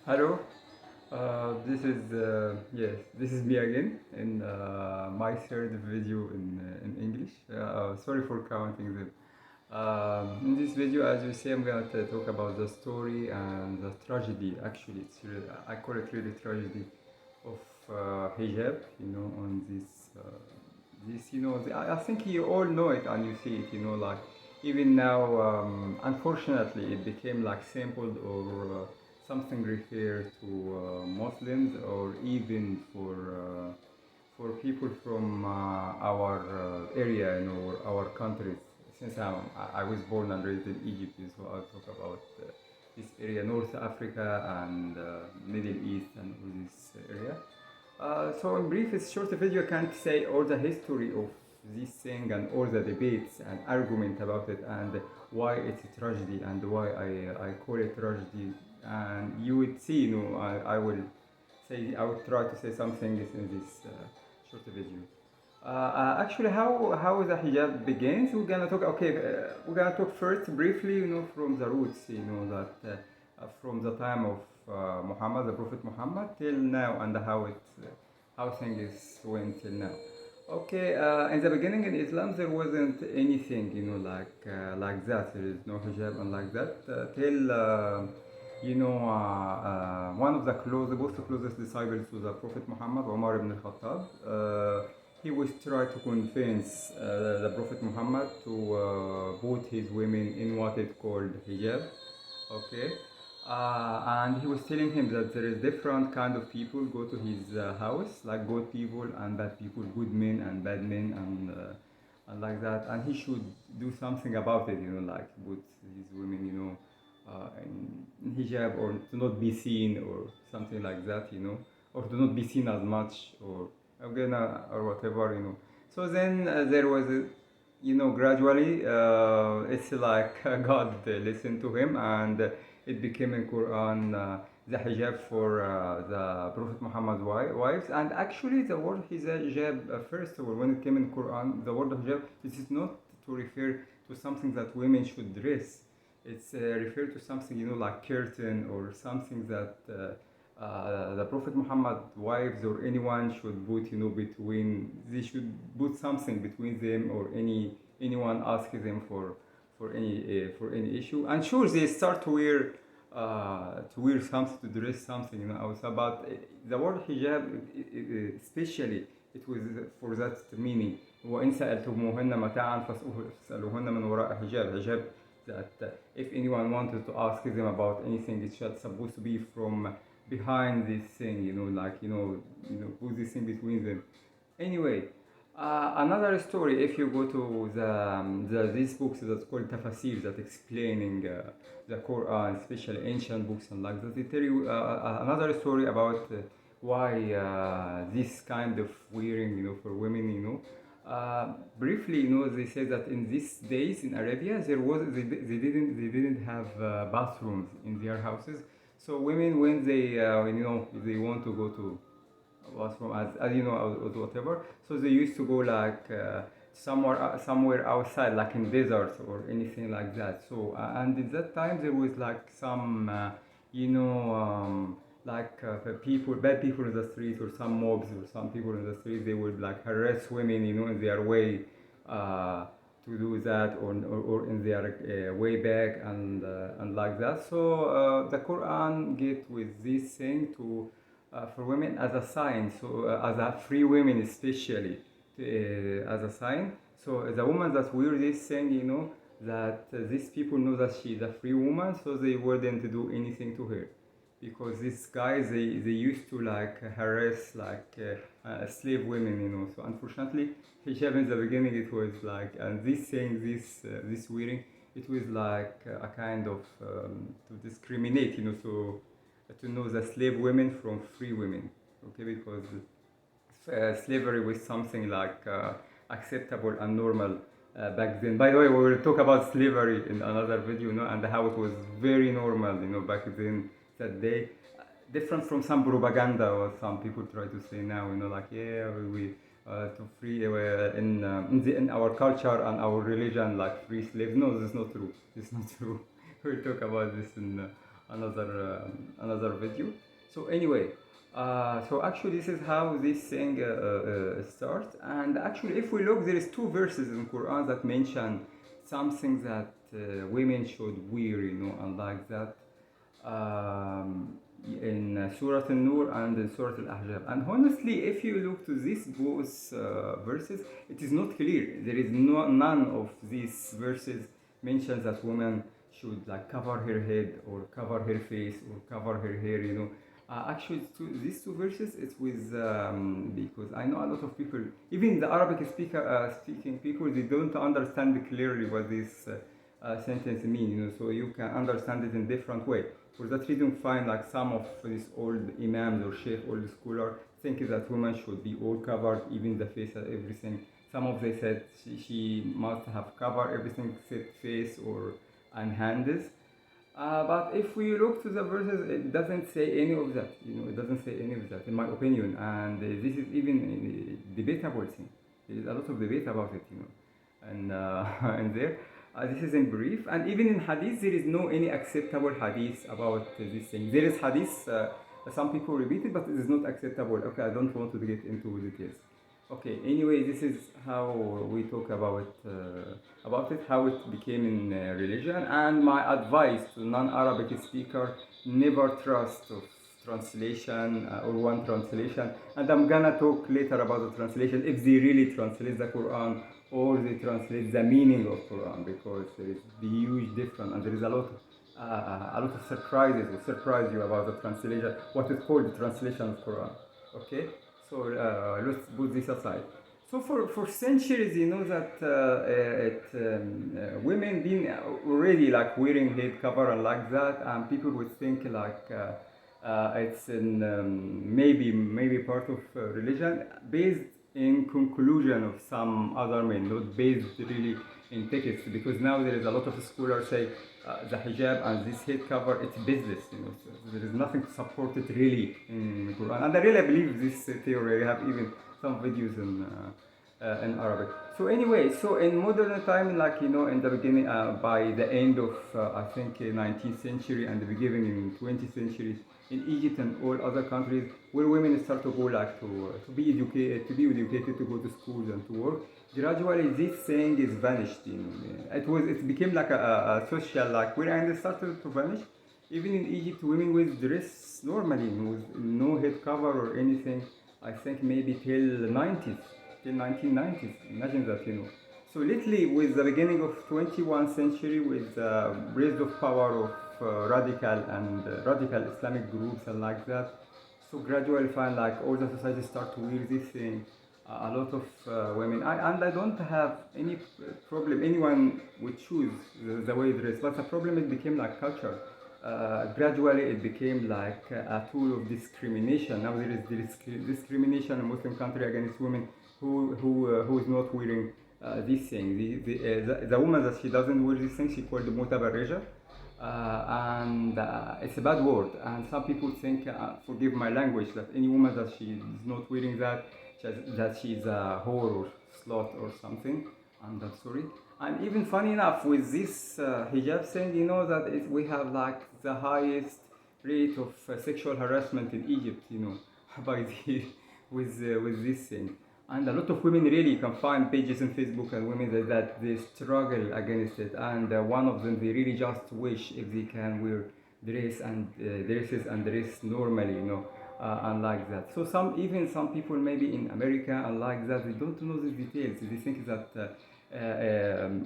Hello, this is me again in my third video in English. Sorry for counting them. In this video, as you see, I'm gonna talk about the story and the tragedy. Actually, I call it really tragedy of hijab. On I think you all know it and you see it. Like even now, unfortunately, it became like sampled or something referred to Muslims or even for people from our area, or our countries. Since I was born and raised in Egypt, so I'll talk about this area, North Africa and Middle East and all this area. So in brief, it's short video. I can't say all the history of this thing and all the debates and argument about it and why it's a tragedy and why I call it tragedy. And you would see, I will try to say something in this short video. Actually, how the hijab begins? We're gonna talk first briefly, from the roots, that from the time of Muhammad, the Prophet Muhammad, till now, and how things went till now. Okay, in the beginning in Islam there wasn't anything, like that. There is no hijab and like that till one of the both the closest disciples to the Prophet Muhammad, Umar ibn al-Khattab. He was trying to convince the Prophet Muhammad to put his women in what is called hijab. Okay, and he was telling him that there is different kind of people go to his house, like good people and bad people, good men and bad men, and like that, and he should do something about it, like put his women, in hijab, or to not be seen or something like that, or to not be seen as much, or again, or whatever, So then there was gradually, it's like God listened to him, and it became in Quran the hijab for the Prophet Muhammad's wives. And actually, the word hijab, first of all, when it came in Quran, the word hijab, this is not to refer to something that women should dress. It's referred to something, like curtain or something that the Prophet Muhammad wives or anyone should put, they should put something between them, or anyone asks them for any issue. And sure, they start to wear something, to dress something, outside. But the word hijab, especially, it was for that meaning. وإن سألتموهن متاعا فاسألوهن من وراء حجاب. That if anyone wanted to ask them about anything, it's just supposed to be from behind this thing, put this thing between them. Anyway, another story. If you go to these books that's called tafsir, that explaining the Quran, especially ancient books and like that, they tell you another story about why this kind of wearing, for women, briefly, they say that in these days in Arabia they didn't have bathrooms in their houses. So women, when if they want to go to bathroom, as you know, or whatever, so they used to go like somewhere outside, like in deserts or anything like that. So and at that time there was like some bad people in the street, or some mobs, or some people in the street, they would like harass women, in their way to do that, or in their way back, and like that. So the Quran get with this thing to for women as a sign, so as a free women especially, as a sign. So the woman that wear this thing, that these people know that she is a free woman, so they wouldn't do anything to her, because these guys, they used to like harass like slave women. So unfortunately, hijab in the beginning, it was like, and this thing, this wearing, it was like a kind of to discriminate, so to know the slave women from free women. Okay, because slavery was something like acceptable and normal back then. By the way, we will talk about slavery in another video, and how it was very normal, back then, that day. Different from some propaganda or some people try to say now, like, yeah, we to free in our culture and our religion, like free slaves. No, this is not true. This is not true. We'll talk about this in another video. So anyway, so actually this is how this thing starts. And actually, if we look, there is two verses in Quran that mention something that women should wear, and like that. In Surah An-Nur and in Surah Al-Ahzab. And honestly, if you look to these both verses, it is not clear. There is none of these verses mentions that woman should like cover her head or cover her face or cover her hair. Actually, these two verses, it's with because I know a lot of people, even the Arabic speaking people, they don't understand clearly what this sentence mean. So you can understand it in different way. For that reason, find like some of these old imams or sheikh, old scholar, think that women should be all covered, even the face and everything. Some of they said she must have covered everything except face or and hands. But if we look to the verses, it doesn't say any of that. It doesn't say any of that, in my opinion. And this is even a debatable thing. There is a lot of debate about it, and and there. This is in brief, and even in hadith, there is no any acceptable hadith about this thing. There is hadith, some people repeat it, but it is not acceptable. Okay, I don't want to get into details. Okay, anyway, this is how we talk about it, how it became in religion, and my advice to non-Arabic speaker: never trust of translation or one translation. And I'm gonna talk later about the translation if they really translate the Quran or they translate the meaning of Quran, because there is the huge difference and there is a lot of surprises will surprise you about the translation, what is called the translation of Quran. Okay, so let's put this aside. So for centuries, that women been already like wearing head cover and like that, and people would think like it's in maybe part of religion based in conclusion of some other men, not based really in text, because now there is a lot of scholars say the hijab and this head cover, it's business, so there is nothing to support it really in the Quran. And I really believe this theory. I have even some videos in Arabic. So anyway, so in modern time, like, in the beginning, by the end of, I think, 19th century and the beginning in 20th century, in Egypt and all other countries, where women start to go like to be educated, to go to schools and to work, gradually this thing is vanished. It became like a social like where, and it started to vanish. Even in Egypt, women with dress normally, with no head cover or anything. I think maybe till 1990s. Imagine that, So lately, with the beginning of 21st century, with the rise of power of radical Islamic groups and like that, so gradually find like all the society start to wear this thing. A lot of women, I don't have any problem. Anyone would choose the way it is, but the problem it became like culture. Gradually, it became like a tool of discrimination. Now there is discrimination in Muslim country against women who is not wearing this thing. The woman that she doesn't wear this thing, she called mutabarrija, and it's a bad word. And some people think, forgive my language, that any woman that she is not wearing that she's a whore or slut or something. And I'm sorry. And even funny enough, with this hijab thing, that we have like the highest rate of sexual harassment in Egypt, by with this thing. And a lot of women really, you can find pages on Facebook and women that they struggle against it. And one of them, they really just wish if they can wear dresses and dress normally, and like that. So some people maybe in America and like that, they don't know the details. They think that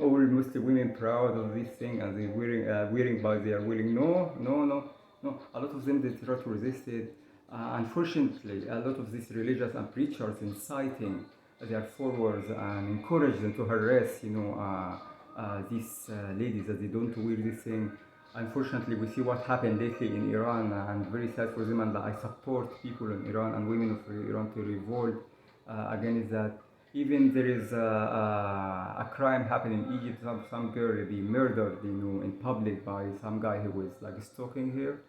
all Muslim women proud of this thing and they're wearing by their willing. No. A lot of them, they try to resist it. Unfortunately, a lot of these religious and preachers inciting their followers and encourage them to harass, these ladies that they don't wear this thing. Unfortunately, we see what happened lately in Iran, and very sad for them. And I support people in Iran and women of Iran to revolt against that. Even there is a crime happening in Egypt. Some girl be murdered, in public by some guy who was like stalking her.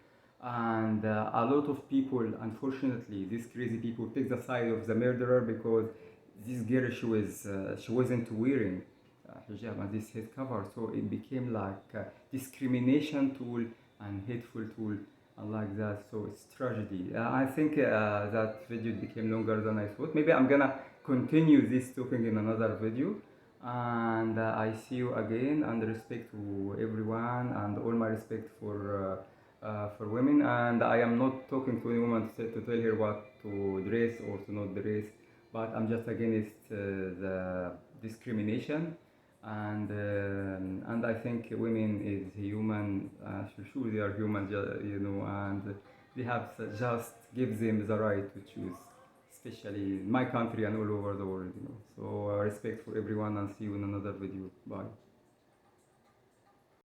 And a lot of people, unfortunately, these crazy people take the side of the murderer, because this girl, she wasn't wearing hijab and this head cover, so it became like a discrimination tool and hateful tool and like that. So it's tragedy. I think that video became longer than I thought. Maybe I'm gonna continue this talking in another video. And I see you again, and respect to everyone, and all my respect for women. And I am not talking to any woman to tell her what to dress or to not dress, but I'm just against the discrimination. And I think women is human. Sure, they are human, you know, and they have to just give them the right to choose, especially in my country and all over the world, you know. So respect for everyone, and see you in another video. Bye.